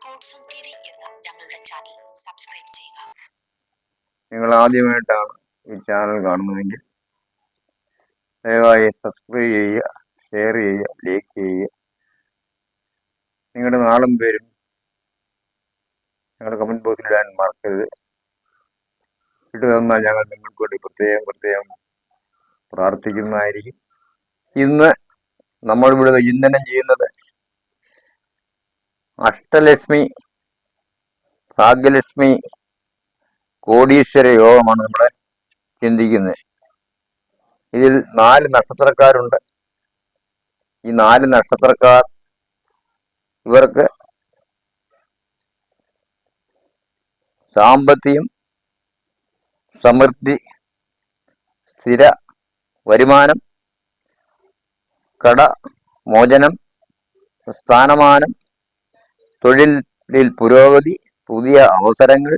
God's own TV എന്ന ഞങ്ങളുടെ channel subscribe ചെയ്യുക. നിങ്ങൾ ആദ്യമായിട്ടാണ് ഈ ചാനൽ കാണുന്നതെങ്കിൽ ദയവായി സബ്സ്ക്രൈബ് ചെയ്യുക, ഷെയർ ചെയ്യുക, ലൈക്ക് ചെയ്യുക. നിങ്ങളുടെ നാളും പേരും ഞങ്ങളുടെ കമൻറ്റ് ബോക്സിൽ ഇടാൻ മറക്കരുത്. ഇട്ട് തന്നാൽ ഞങ്ങൾ നിങ്ങൾക്ക് വേണ്ടി പ്രത്യേകം പ്രാർത്ഥിക്കുന്നതായിരിക്കും. ഇന്ന് നമ്മളിവിടെ വിചിന്തനം ചെയ്യുന്നത് അഷ്ടലക്ഷ്മി, ഭാഗ്യലക്ഷ്മി, കോടീശ്വര യോഗമാണ് നമ്മളെ ചിന്തിക്കുന്നത്. ഇതിൽ 4 നക്ഷത്രക്കാരുണ്ട്. ഈ 4 നക്ഷത്രക്കാർ ഇവർക്ക് സാമ്പത്തികം, സമൃദ്ധി, സ്ഥിര വരുമാനം, കടമോചനം, സ്ഥാനമാനം, തൊഴിലിൽ പുരോഗതി, പുതിയ അവസരങ്ങൾ.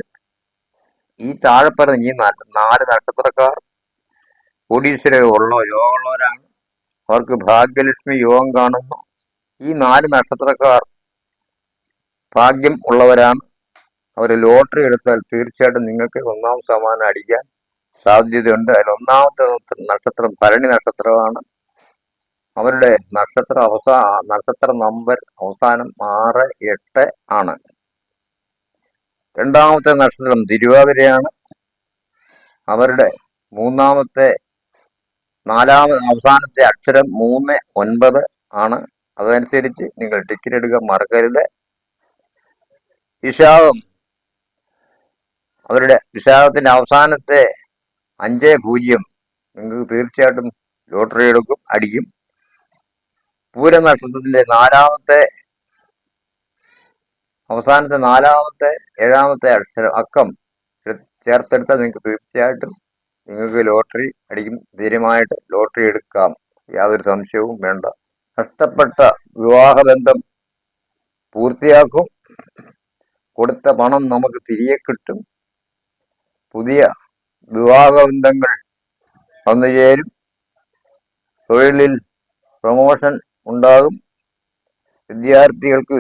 ഈ താഴെ പറഞ്ഞ ഈ 4 നക്ഷത്രക്കാർ കോടീശ്വര യോഗമുള്ളവരാണ്. അവർക്ക് ഭാഗ്യലക്ഷ്മി യോഗം കാണുന്നു. ഈ 4 നക്ഷത്രക്കാർ ഭാഗ്യം ഉള്ളവരാണ്. അവർ ലോട്ടറി എടുത്താൽ തീർച്ചയായിട്ടും നിങ്ങൾക്ക് 1-ാം സമ്മാനം അടിക്കാൻ സാധ്യതയുണ്ട്. അതിൽ 1-ാമത്തെ നക്ഷത്രം ഭരണി നക്ഷത്രമാണ്. അവരുടെ നക്ഷത്ര നമ്പർ അവസാനം 6, 8 ആണ്. 2-ാമത്തെ നക്ഷത്രം തിരുവാതിരയാണ്. അവരുടെ അവസാനത്തെ അക്ഷരം 3, 9 ആണ്. അതനുസരിച്ച് നിങ്ങൾ ടിക്കറ്റ് എടുക്കാൻ മറക്കരുത്. വിശാഖം, അവരുടെ വിശാഖത്തിന്റെ അവസാനത്തെ 5, 0 നിങ്ങൾക്ക് തീർച്ചയായിട്ടും ലോട്ടറി അടിക്കും. പൂര നക്ഷത്രത്തിന്റെ അവസാനത്തെ 4-ാമത്തെ 7-ാമത്തെ അക്കം ചേർത്തെടുത്താൽ നിങ്ങൾക്ക് തീർച്ചയായിട്ടും നിങ്ങൾക്ക് ലോട്ടറി അടിക്കും. ധൈര്യമായിട്ട് ലോട്ടറി എടുക്കാം, യാതൊരു സംശയവും വേണ്ട. നഷ്ടപ്പെട്ട വിവാഹബന്ധം പൂർത്തിയാക്കും. കൊടുത്ത പണം നമുക്ക് തിരികെ കിട്ടും. പുതിയ വിവാഹബന്ധങ്ങൾ വന്നു ചേരും. തൊഴിലിൽ പ്രമോഷൻ ഉണ്ടാകും. വിദ്യാർത്ഥികൾക്ക്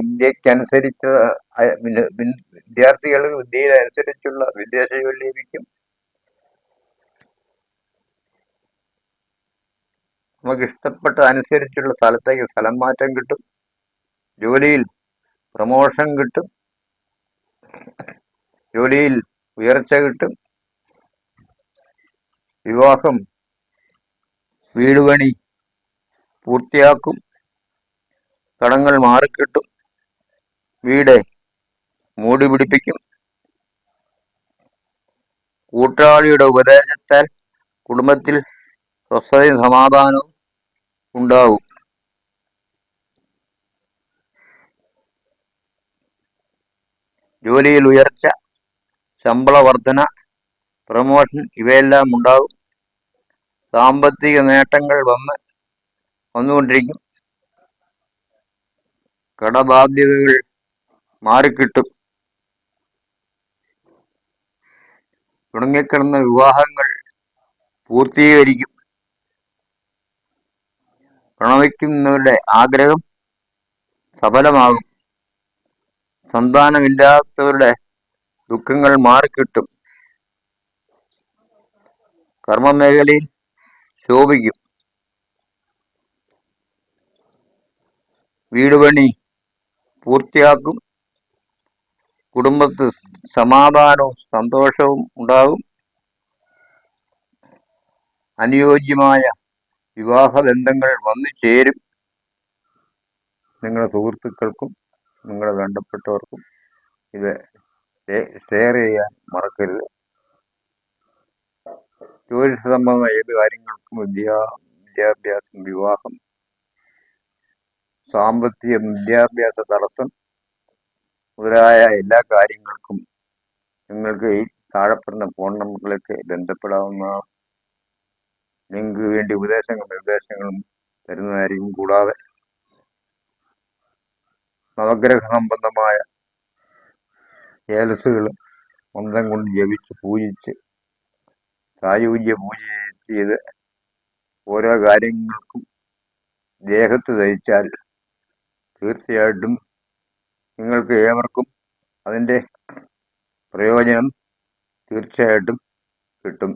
വിദ്യയിലനുസരിച്ചുള്ള വിദേശ ജോലി ലഭിക്കും. നമുക്ക് ഇഷ്ടപ്പെട്ട അനുസരിച്ചുള്ള സ്ഥലത്തേക്ക് സ്ഥലം മാറ്റം കിട്ടും. ജോലിയിൽ പ്രമോഷൻ കിട്ടും. ജോലിയിൽ ഉയർച്ച കിട്ടും. വിവാഹം, വീട് പണി പൂർത്തിയാക്കും. കടങ്ങൾ മാറിക്കിട്ടും. വീട് മൂടി പിടിപ്പിക്കും. കൂട്ടാളിയുടെ ഉപദേശത്താൽ കുടുംബത്തിൽ സ്വസ്ഥതയും സമാധാനവും ഉണ്ടാവും. ജോലിയിൽ ഉയർച്ച, ശമ്പള വർധന, പ്രമോഷൻ ഇവയെല്ലാം ഉണ്ടാകും. സാമ്പത്തിക നേട്ടങ്ങൾ വന്നുകൊണ്ടിരിക്കും. കടബാധ്യതകൾ മാറിക്കിട്ടും. തുടങ്ങിക്കിടന്ന വിവാഹങ്ങൾ പൂർത്തീകരിക്കും. പ്രണയിക്കുന്നവരുടെ ആഗ്രഹം സഫലമാകും. സന്താനമില്ലാത്തവരുടെ ദുഃഖങ്ങൾ മാറിക്കിട്ടും. കർമ്മമേഖലയിൽ ശോഭിക്കും. വീട് പണി പൂർത്തിയാക്കും. കുടുംബത്തിൽ സമാധാനവും സന്തോഷവും ഉണ്ടാകും. അനുയോജ്യമായ വിവാഹബന്ധങ്ങൾ വന്നു ചേരും. നിങ്ങളുടെ സുഹൃത്തുക്കൾക്കും നിങ്ങളുടെ വേണ്ടപ്പെട്ടവർക്കും ഇത് ഷെയർ ചെയ്യാൻ മറക്കരുത്. ജ്യോതിഷ സംബന്ധമായ ഏത് കാര്യങ്ങൾക്കും വിദ്യാഭ്യാസം, വിവാഹം, സാമ്പത്തികം, വിദ്യാഭ്യാസ തടസ്സം മുതലായ എല്ലാ കാര്യങ്ങൾക്കും നിങ്ങൾക്ക് ഈ താഴെപ്പറയുന്ന ഫോൺ നമ്പറിലേക്ക് ബന്ധപ്പെടാവുന്നതാണ്. നിങ്ങൾക്ക് വേണ്ടി നിർദ്ദേശങ്ങളും തരുന്നതായിരിക്കും. കൂടാതെ നവഗ്രഹ സംബന്ധമായ ഏലസുകൾ മന്ത്രം കൊണ്ട് ജപിച്ച് പൂജിച്ച് സായുജ്യ പൂജ ചെയ്ത് ഓരോ കാര്യങ്ങൾക്കും ദേഹത്ത് ധരിച്ചാൽ തീർച്ചയായിട്ടും നിങ്ങൾക്ക് ഏവർക്കും അതിൻ്റെ പ്രയോജനം തീർച്ചയായിട്ടും കിട്ടും.